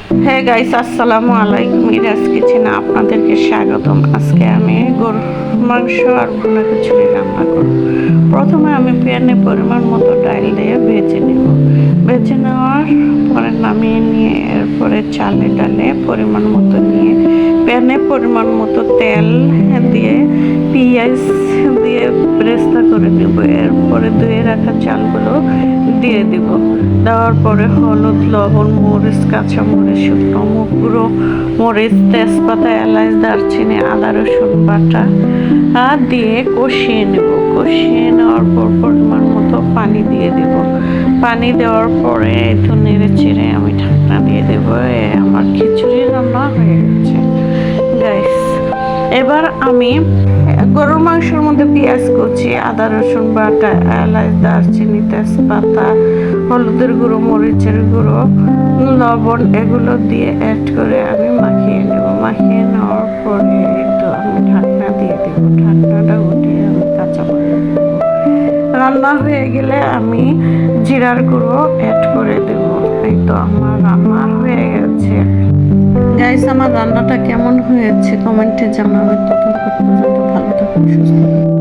হ্যাঁ গাইস, আসসালামু আলাইকুম। ইরাজ কিচেনে আপনাদেরকে স্বাগতম। আজকে আমি গরুর মাংস আর ভুনা খিচুড়ি রান্না করব। প্রথমে আমি প্যানে পরিমাণ মতো ডাল দিয়ে ভেজে নেব। ভেজে নেওয়ার পরে নামিয়ে নিয়ে এরপরে চালে ডালে পরিমাণ মতো নিয়ে প্যানে পরিমাণ মতো তেল দিয়ে পেঁয়াজ দিয়ে ব্রেস্তা করে নেব। এরপরে ধুয়ে রাখা চালগুলো দিয়ে দিব। দেওয়ার পরে হলুদ, লবণ, মরিচ, কাঁচামরিচ, শুকনো গুঁড়ো মরিচ, তেজপাতা, এলাচ, দারচিনি, আদা রসুন বাটা দিয়ে কষিয়ে নেব। কষিয়ে নেওয়ার পর পরিমাণ মতো পানি দিয়ে দেব। পানি দেওয়ার পরে একটু নেড়ে চেড়ে আমি ঢাকনা দিয়ে দেবো। আমার খিচুড়ি রান্না হয়ে গেছে গাইস। এবার আমি গরুর মাংসের মধ্যে পেঁয়াজ কুচি, আদা রসুন বাটা, এলাচ, দারচিনি, তেজপাতা, হলুদের গুঁড়ো, মরিচের গুঁড়ো, লবণ এগুলো দিয়ে অ্যাড করে আমি মাখিয়ে নেব। মাখিয়ে নেওয়ার পরে একটু আমি ঢাকনা দিয়ে দেবো। ঢাকনাটা উঠিয়ে আমি কাঁচামরিচ দেবো। রান্না হয়ে গেলে আমি জিরার গুঁড়ো অ্যাড করে দেব। এই তো আমার রান্না হয়ে গেছে গাইস। আমার রান্নাটা কেমন হয়েছে কমেন্টে জানাবেন। ততক্ষণ পর্যন্ত ভালো থাকুন, সুস্থ থাকুন।